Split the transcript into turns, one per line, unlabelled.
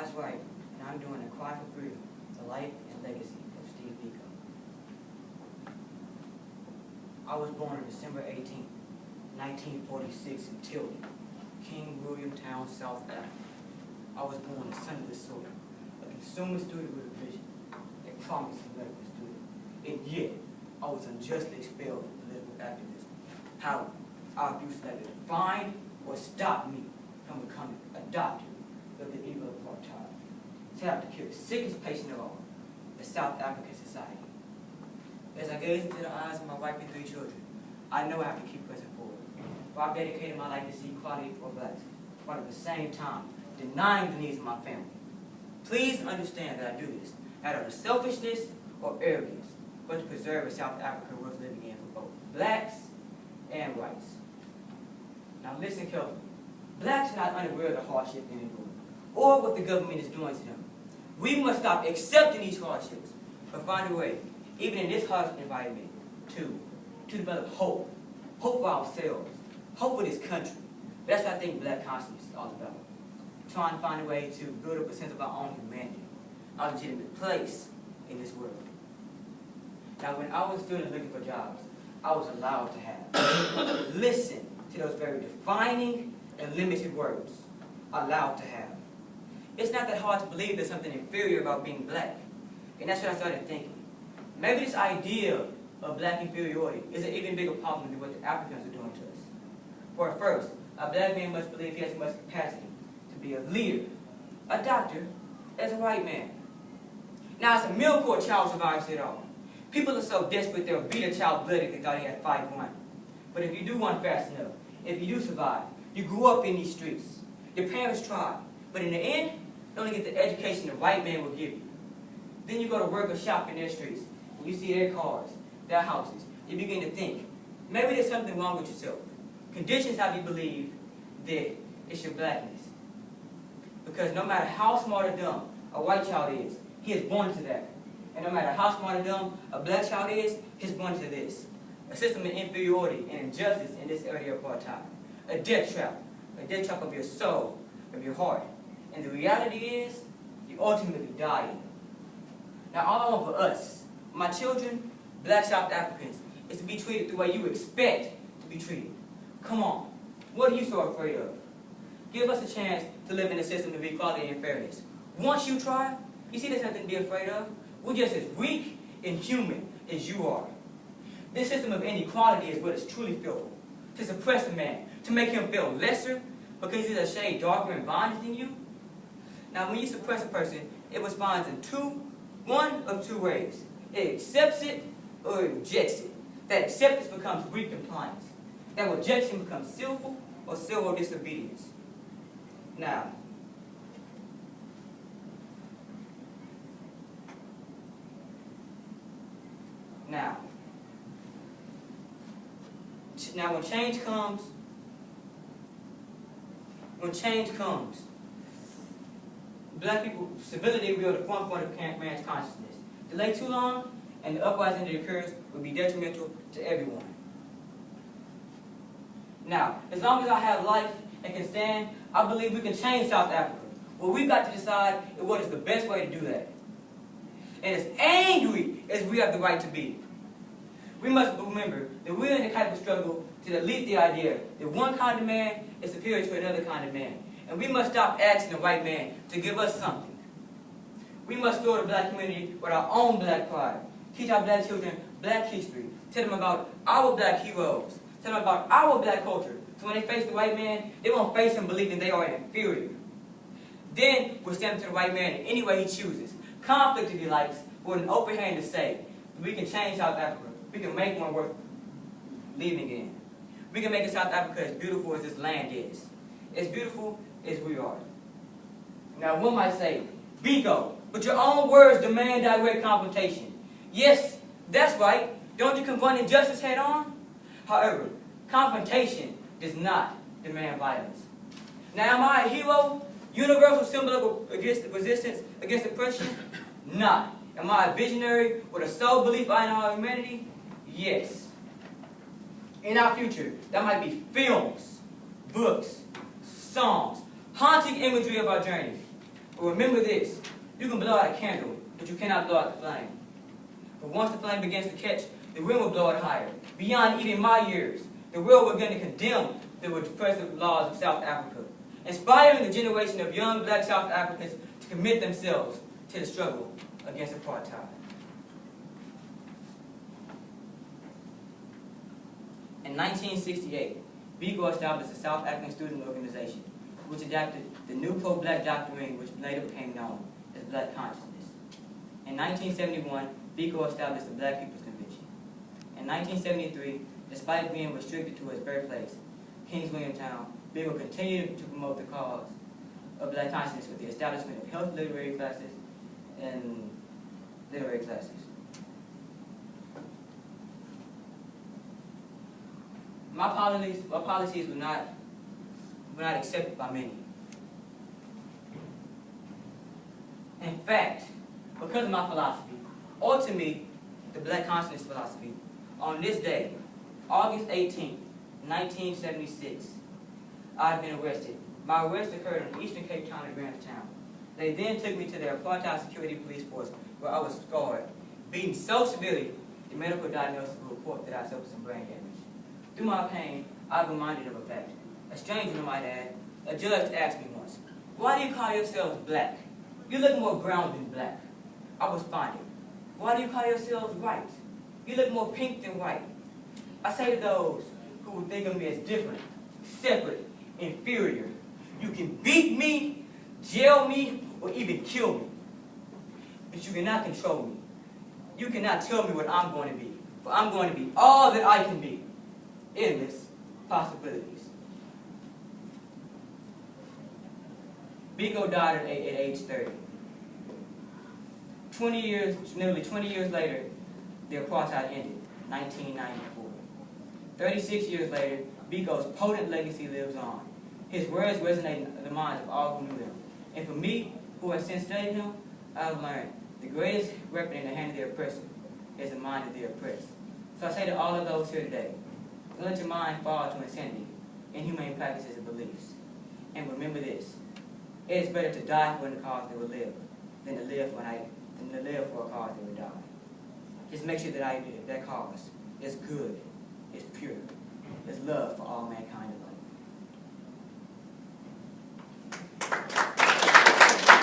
Tobias White, and I'm doing A Cry for Freedom, the life and legacy of Steve Biko. I was born on December 18, 1946 in Tilden, King William Town, South Africa. I was born a son of the soil, a consumer student with a vision, a promising medical student, and yet I was unjustly expelled from political activism. However, I refused to let it define or stop me from becoming a doctor of the evil of apartheid, set out to cure the sickest patient of all, the South African society. As I gaze into the eyes of my wife and 3 children, I know I have to keep pressing forward. For I've dedicated my life to see equality for blacks, but at the same time, denying the needs of my family. Please understand that I do this, not out of selfishness or arrogance, but to preserve a South Africa worth living in for both blacks and whites. Now listen carefully. Blacks are not unaware of the hardship they're enduring, or what the government is doing to them. We must stop accepting these hardships, but find a way, even in this harsh environment, to develop hope. Hope for ourselves. Hope for this country. That's what I think black consciousness is all about. Trying to find a way to build up a sense of our own humanity, our legitimate place in this world. Now, when I was a student looking for jobs, I was allowed to have. Listen to those very defining and limited words. Allowed to have. It's not that hard to believe there's something inferior about being black. And that's what I started thinking. Maybe this idea of black inferiority is an even bigger problem than what the Africans are doing to us. For first, a black man must believe he has as much capacity to be a leader, a doctor, as a white man. Now, it's a miracle a child survives it all. People are so desperate they'll beat a child bloody if they thought he had 5'1". But if you do run fast enough, if you do survive, you grew up in these streets. Your parents tried, but in the end, you only get the education the white man will give you. Then you go to work or shop in their streets, and you see their cars, their houses. You begin to think, maybe there's something wrong with yourself. Conditions have you believe that it's your blackness. Because no matter how smart or dumb a white child is, he is born to that. And no matter how smart or dumb a black child is, he's born to this. A system of inferiority and injustice in this area of apartheid. A death trap of your soul, of your heart. And the reality is, you ultimately die in it. Now all I want for us, my children, black South Africans, is to be treated the way you expect to be treated. Come on, what are you so afraid of? Give us a chance to live in a system of equality and fairness. Once you try, you see there's nothing to be afraid of. We're just as weak and human as you are. This system of inequality is what is truly fearful. To suppress a man, to make him feel lesser because he's a shade darker and bondage than you. Now when you suppress a person, it responds in one of two ways. It accepts it or it rejects it. That acceptance becomes weak compliance. That rejection becomes civil or civil disobedience. Now, when change comes, black people, civility will be at the front point of man's consciousness. Delay too long, and the uprising that occurs will be detrimental to everyone. Now, as long as I have life and can stand, I believe we can change South Africa. What we've got to decide is what is the best way to do that. And as angry as we have the right to be, we must remember that we're in the type of struggle to delete the idea that one kind of man is superior to another kind of man. And we must stop asking the white man to give us something. We must fill the black community with our own black pride. Teach our black children black history. Tell them about our black heroes. Tell them about our black culture. So when they face the white man, they won't face him believing they are inferior. Then we'll stand up to the white man in any way he chooses. Conflict if he likes, with an open hand to say, we can change South Africa. We can make one worth living in. We can make South Africa as beautiful as this land is. As beautiful as we are. Now one might say, Biko, but your own words demand direct confrontation. Yes, that's right. Don't you confront injustice head on? However, confrontation does not demand violence. Now am I a hero? Universal symbol of resistance against oppression? Not. Am I a visionary with a sole belief in our humanity? Yes. In our future, that might be films, books, songs, haunting imagery of our journey. But remember this, you can blow out a candle, but you cannot blow out the flame. But once the flame begins to catch, the wind will blow it higher, beyond even my years. The world will begin to condemn the repressive laws of South Africa, inspiring the generation of young black South Africans to commit themselves to the struggle against apartheid. In 1968, Biko established the South African Student Organization, which adapted the new pro-black doctrine which later became known as Black Consciousness. In 1971, Biko established the Black People's Convention. In 1973, despite being restricted to his birthplace, Kings Williamtown, Biko continued to promote the cause of Black consciousness with the establishment of health literary classes and literary classes. My policies were not accepted by many. In fact, because of my philosophy, or to me, the Black consciousness philosophy, on this day, August 18, 1976, I had been arrested. My arrest occurred in Eastern Cape Town at Grahamstown. They then took me to their apartheid security police force, where I was scarred, beaten so severely, the medical diagnosis will report that I suffered some brain damage. Through my pain, I was reminded of a fact. A stranger might add, a judge asked me once, "Why do you call yourselves black? You look more brown than black." I responded, "Why do you call yourselves white? You look more pink than white." I say to those who would think of me as different, separate, inferior, you can beat me, jail me, or even kill me. But you cannot control me. You cannot tell me what I'm going to be. For I'm going to be all that I can be. Endless possibilities. Biko died at age 30. Nearly 20 years later, the apartheid ended, 1994. 36 years later, Biko's potent legacy lives on. His words resonate in the minds of all who knew him. And for me, who has since studied him, I have learned the greatest weapon in the hand of the oppressor is the mind of the oppressed. So I say to all of those here today, don't let your mind fall to insanity, inhumane practices and beliefs. And remember this, it is better to die for the cause that will live than to live for a cause that will die. Just make sure that that cause is good, is pure, is love for all mankind.